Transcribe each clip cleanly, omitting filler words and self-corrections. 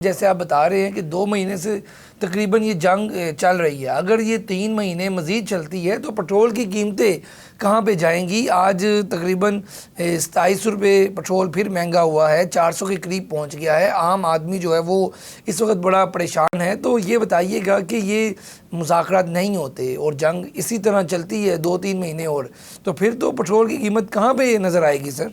जैसे आप बता रहे हैं कि 2 महीने से तकरीबन ये जंग चल रही है, अगर ये 3 महीने मज़ीद चलती है तो पेट्रोल की कीमतें कहाँ पे जाएंगी। आज तकरीबन 27 रुपये पेट्रोल फिर महंगा हुआ है, 400 के करीब पहुंच गया है। आम आदमी जो है वो इस वक्त बड़ा परेशान है। तो ये बताइएगा कि ये मुज़ाकरात नहीं होते और जंग इसी तरह चलती है 2-3 महीने और, तो फिर तो पेट्रोल की कीमत कहाँ पे नज़र आएगी सर?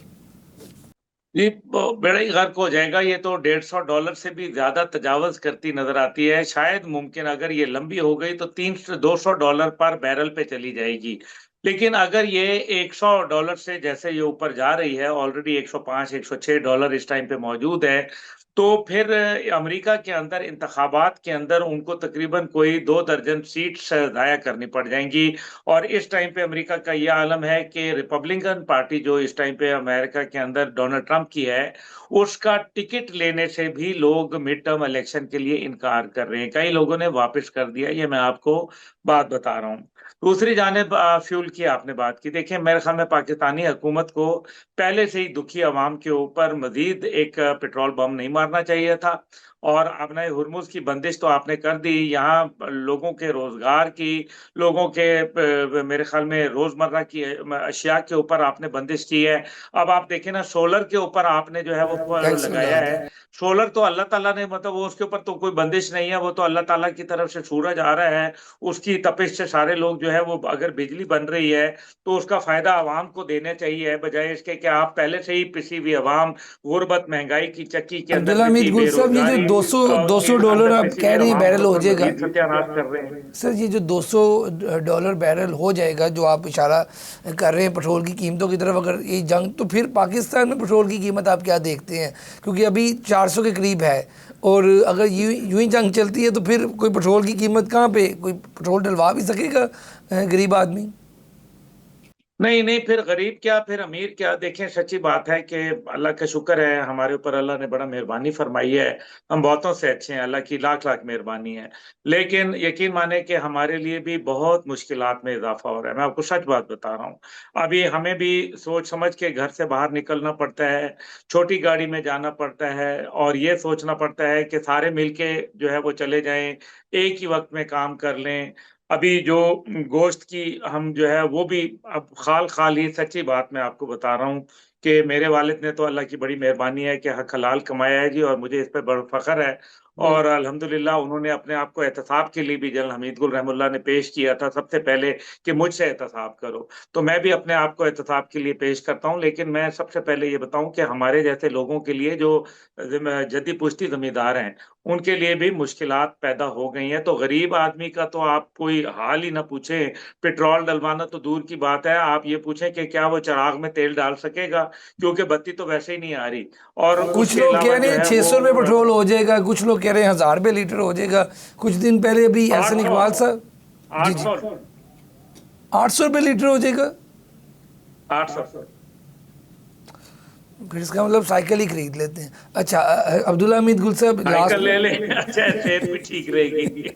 जी, बड़ा ही गर्क हो जाएगा। ये तो $150 से भी ज्यादा तजावज करती नजर आती है। शायद मुमकिन अगर ये लंबी हो गई तो $200 पर बैरल पे चली जाएगी। लेकिन अगर ये $100 से जैसे ये ऊपर जा रही है, ऑलरेडी 105 $106 इस टाइम पे मौजूद है, तो फिर अमेरिका के अंदर इंतखाबात के अंदर उनको तकरीबन कोई 2 दर्जन सीट्स जाया करनी पड़ जाएंगी। और इस टाइम पे अमेरिका का यह आलम है कि रिपब्लिकन पार्टी जो इस टाइम पे अमेरिका के अंदर डोनाल्ड ट्रंप की है, उसका टिकट लेने से भी लोग मिड टर्म इलेक्शन के लिए इनकार कर रहे हैं। कई लोगों ने वापस कर दिया, ये मैं आपको बात बता रहा हूँ। दूसरी जानिब फ्यूल की आपने बात की। देखिए, मेरे ख्याल में पाकिस्तानी हुकूमत को पहले से ही दुखी अवाम के ऊपर मजीद एक पेट्रोल बम नहीं मारना चाहिए था। और आपने हुर्मुज की बंदिश तो आपने कर दी, यहाँ लोगों के रोजगार की, लोगों के मेरे ख्याल में रोजमर्रा की अशिया के ऊपर आपने बंदिश की है। अब आप देखें ना, सोलर के ऊपर आपने जो है वो टैक्स लगाया लगा है। दिया। सोलर तो अल्लाह ताला ने, मतलब वो उसके ऊपर तो कोई बंदिश नहीं है, वो तो अल्लाह ताला की तरफ से सूरज आ रहा है, उसकी तपिश से सारे लोग जो है वो, अगर बिजली बन रही है तो उसका फायदा आवाम को देना चाहिए, बजाय इसके कि आप पहले से ही पिसी हुई आवाम, गुर्बत, महंगाई की चक्की के अंदर अब्दुल्ला हमीद पिसी, गुल साहब, ये जो बेरोजगारी 200 के 200 डॉलर अंदर आप पिसी कह हुई रहे हैं आवाम के बैरल हो ऊपर जाएगा, मजीद सत्यानाश कर रहे हैं। सर ये जो 200 डॉलर बैरल हो जाएगा जो आप इशारा कर रहे हैं पेट्रोल की कीमतों की तरफ, अगर ये जंग, तो फिर पाकिस्तान में पेट्रोल की कीमत आप क्या देखते हैं? क्योंकि अभी 400 के करीब है, और अगर यूं ही जंग चलती है तो फिर कोई पेट्रोल की कीमत कहाँ पे, कोई पेट्रोल डलवा भी सकेगा गरीब आदमी? नहीं नहीं, फिर गरीब क्या, फिर अमीर क्या। देखें, सच्ची बात है कि अल्लाह का शुक्र है हमारे ऊपर, अल्लाह ने बड़ा मेहरबानी फरमाई है। हम बहुतों से अच्छे हैं, अल्लाह की लाख लाख मेहरबानी है। लेकिन यकीन माने कि हमारे लिए भी बहुत मुश्किलात में इजाफा हो रहा है। मैं आपको सच बात बता रहा हूँ। अभी हमें भी सोच समझ के घर से बाहर निकलना पड़ता है, छोटी गाड़ी में जाना पड़ता है, और ये सोचना पड़ता है कि सारे मिलके जो है वो चले जाएं, एक ही वक्त में काम कर लें। अभी जो गोश्त की हम जो है वो भी अब खाल खाल ही, सच्ची बात मैं आपको बता रहा हूँ कि मेरे वालिद ने तो, अल्लाह की बड़ी मेहरबानी है कि हक हलाल कमाया है जी, और मुझे इस पर बड़ा फख्र है। और अल्हम्दुलिल्लाह उन्होंने अपने आप को एहतसाब के लिए भी, जनरल हमीद गुल रहमुल्लाह ने पेश किया था सबसे पहले कि मुझसे एहतसाब करो, तो मैं भी अपने आप को एहतसाब के लिए पेश करता हूँ। लेकिन मैं सबसे पहले ये बताऊं कि हमारे जैसे लोगों के लिए जो जद्दी पुश्ती जमींदार हैं, उनके लिए भी मुश्किलात पैदा हो गई हैं। तो गरीब आदमी का तो आप कोई हाल ही ना पूछें। पेट्रोल डलवाना तो दूर की बात है, आप ये पूछें कि क्या वो चिराग में तेल डाल सकेगा, क्योंकि बत्ती तो वैसे ही नहीं आ रही। और कुछ उसके लोग अलावा कह रहे जो हैं है 600 रुपये वो पेट्रोल हो जाएगा, कुछ लोग कह रहे हैं 1000 रुपये लीटर हो जाएगा। कुछ दिन पहले अभी एहसन 800, इकबाल साहब, जी जी, 800, 800 रुपये लीटर हो जाएगा। 800। फिर इसका मतलब साइकिल ही खरीद लेते हैं। अच्छा, अब्दुल्ला हमीद गुल साहब, लास्ट साइकिल ले में ले। अच्छा, सेहत भी ठीक रहेगी।